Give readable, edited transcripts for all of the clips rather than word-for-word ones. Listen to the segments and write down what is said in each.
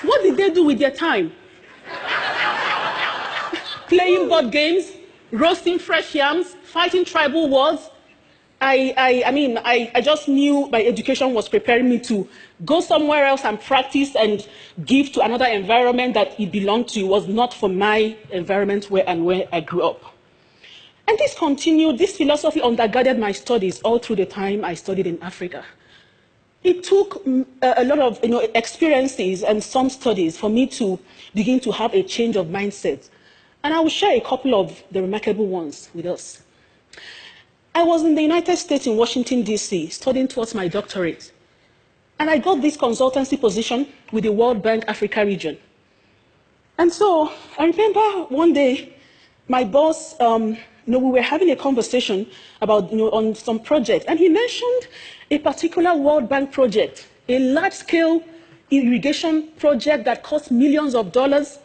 What did they do with their time? Playing board games, roasting fresh yams, fighting tribal wars. I just knew my education was preparing me to go somewhere else and practice and give to another environment that it belonged to. It was not for my environment where I grew up. And this continued, this philosophy undergirded my studies all through the time I studied in Africa. It took a lot of experiences and some studies for me to begin to have a change of mindset. And I will share a couple of the remarkable ones with us. I was in the United States in Washington, D.C., studying towards my doctorate. And I got this consultancy position with the World Bank Africa region. And so I remember one day, my boss, we were having a conversation about, on some project, and he mentioned a particular World Bank project, a large-scale irrigation project that cost millions of dollars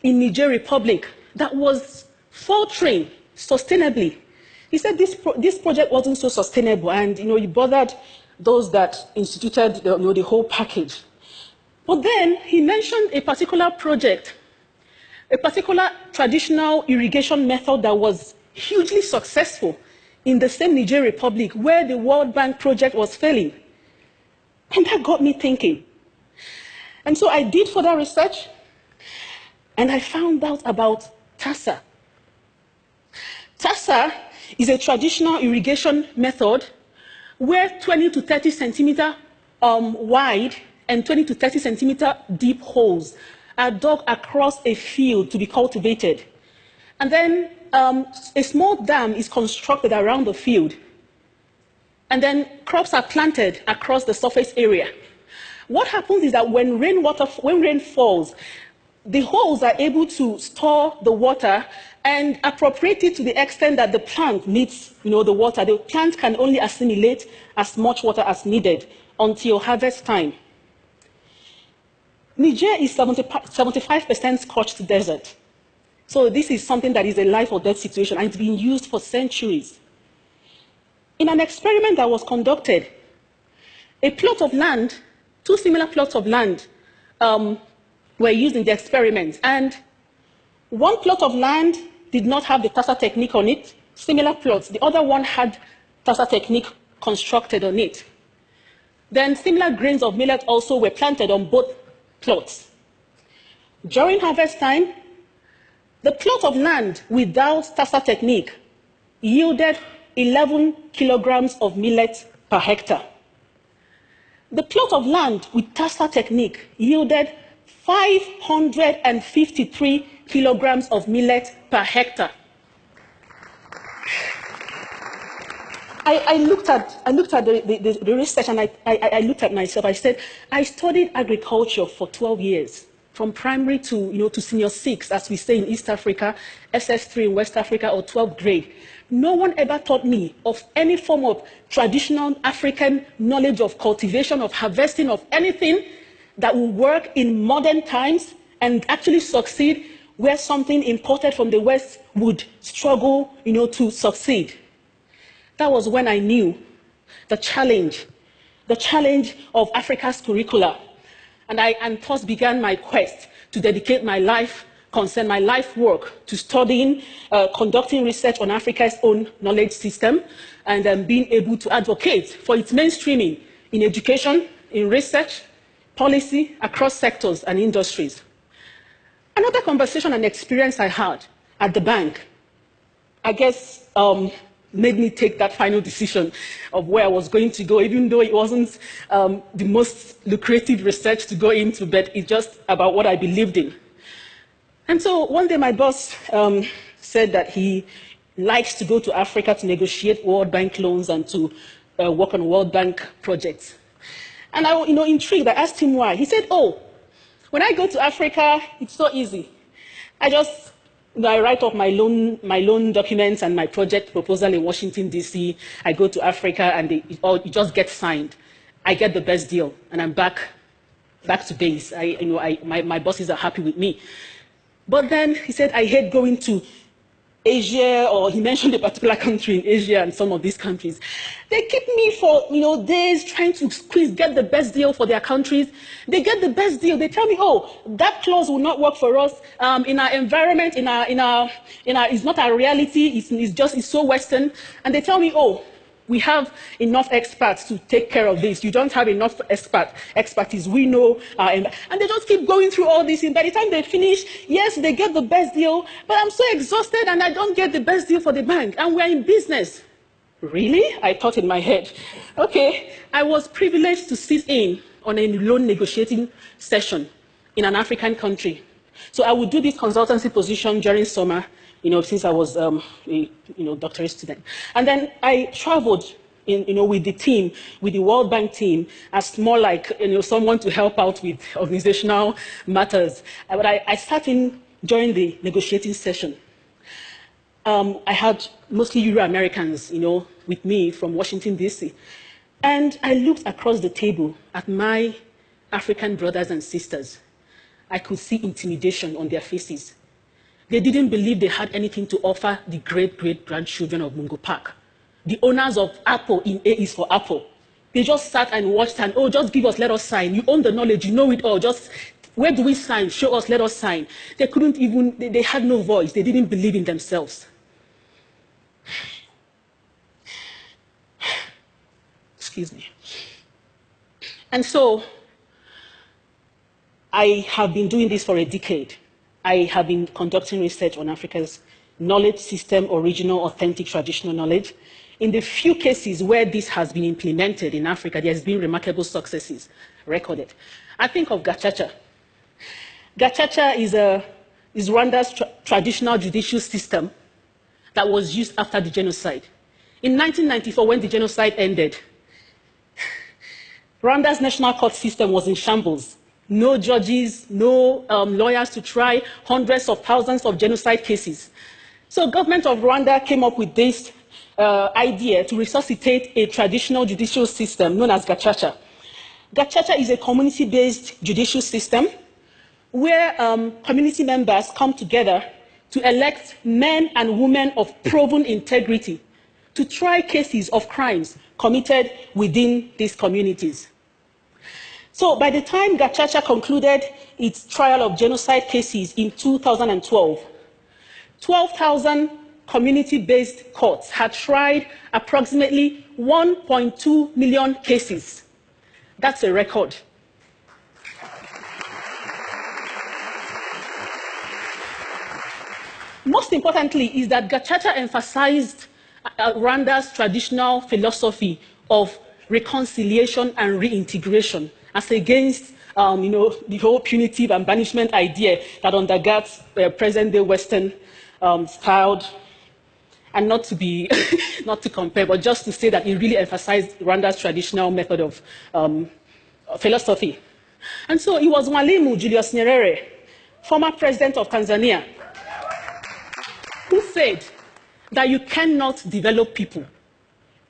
in Niger Republic that was faltering sustainably. He said this project wasn't so sustainable, and he bothered those that instituted the whole package. But then he mentioned a particular project, a particular traditional irrigation method that was hugely successful in the same Niger Republic where the World Bank project was failing. And that got me thinking. And so I did further research, and I found out about TASA. TASA is a traditional irrigation method where 20 to 30 centimeter wide and 20 to 30 centimeter deep holes are dug across a field to be cultivated. And then a small dam is constructed around the field. And then crops are planted across the surface area. What happens is that when rain falls, the holes are able to store the water and appropriate it to the extent that the plant needs the water. The plant can only assimilate as much water as needed until harvest time. Niger is 75% scorched desert. So this is something that is a life or death situation, and it's been used for centuries. In an experiment that was conducted, a plot of land, two similar plots of land were used in the experiment, and one plot of land did not have the TASA technique on it, similar plots. The other one had TASA technique constructed on it. Then similar grains of millet also were planted on both plots. During harvest time, the plot of land without TASA technique yielded 11 kilograms of millet per hectare. The plot of land with TASA technique yielded 553 kilograms of millet per hectare. I looked at the research, and I looked at myself. I said, I studied agriculture for 12 years, from primary to senior 6, as we say in East Africa, SS3 in West Africa, or 12th grade. No one ever taught me of any form of traditional African knowledge of cultivation, of harvesting, of anything that will work in modern times and actually succeed where something imported from the West would struggle, to succeed. That was when I knew the challenge of Africa's curricula. And thus began my quest to dedicate my life work to studying, conducting research on Africa's own knowledge system, and being able to advocate for its mainstreaming in education, in research, policy, across sectors and industries. Another conversation and experience I had at the bank, I guess, made me take that final decision of where I was going to go, even though it wasn't the most lucrative research to go into, but it's just about what I believed in. And so one day my boss said that he likes to go to Africa to negotiate World Bank loans and to work on World Bank projects. And I, intrigued, I asked him why. He said, oh, when I go to Africa, it's so easy. I write up my loan documents and my project proposal in Washington, D.C. I go to Africa, and it just gets signed. I get the best deal, and I'm back to base. My bosses are happy with me. But then he said, I hate going to Asia, or he mentioned a particular country in Asia and some of these countries. They keep me for days trying to get the best deal for their countries. They get the best deal. They tell me, oh, that clause will not work for us in our environment, it's not our reality. It's so Western. And they tell me, oh, we have enough experts to take care of this. You don't have enough expertise. We know. And they just keep going through all this. And by the time they finish, yes, they get the best deal, but I'm so exhausted and I don't get the best deal for the bank. And we're in business. Really? I thought in my head. Okay, I was privileged to sit in on a loan negotiating session in an African country. So I would do this consultancy position during summer, since I was a doctorate student. And then I traveled with the team, with the World Bank team, as more like someone to help out with organizational matters. But I sat in during the negotiating session. I had mostly Euro-Americans, with me from Washington, D.C. And I looked across the table at my African brothers and sisters. I could see intimidation on their faces. They didn't believe they had anything to offer the great-great-grandchildren of Mungo Park. The owners of Apple in A is for Apple. They just sat and watched and, oh, just give us, let us sign. You own the knowledge, you know it all. Just, where do we sign? Show us, let us sign. They couldn't even, they had no voice. They didn't believe in themselves. Excuse me. And so, I have been doing this for a decade. I have been conducting research on Africa's knowledge system, original, authentic, traditional knowledge. In the few cases where this has been implemented in Africa, there has been remarkable successes recorded. I think of Gacaca. Gacaca is Rwanda's traditional judicial system that was used after the genocide. In 1994, when the genocide ended, Rwanda's national court system was in shambles. No judges, no lawyers to try hundreds of thousands of genocide cases. So government of Rwanda came up with this idea to resuscitate a traditional judicial system known as Gacaca. Gacaca is a community-based judicial system where community members come together to elect men and women of proven integrity to try cases of crimes committed within these communities. So by the time Gacaca concluded its trial of genocide cases in 2012, 12,000 community-based courts had tried approximately 1.2 million cases. That's a record. Most importantly is that Gacaca emphasized Rwanda's traditional philosophy of reconciliation and reintegration, as against the whole punitive and banishment idea that undergirds present-day Western styled, and not to compare, but just to say that it really emphasized Rwanda's traditional method of philosophy. And so it was Mwalimu Julius Nyerere, former president of Tanzania, who said that you cannot develop people.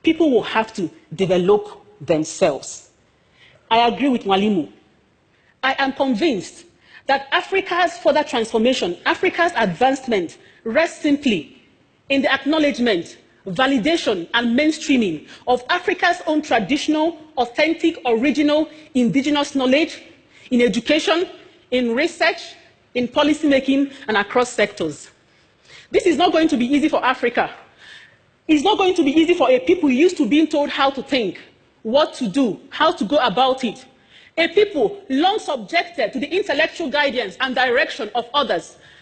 People will have to develop themselves. I agree with Mwalimu. I am convinced that Africa's further transformation, Africa's advancement, rests simply in the acknowledgement, validation, and mainstreaming of Africa's own traditional, authentic, original, indigenous knowledge in education, in research, in policymaking, and across sectors. This is not going to be easy for Africa. It's not going to be easy for a people used to being told how to think, what to do, how to go about it. A people long subjected to the intellectual guidance and direction of others,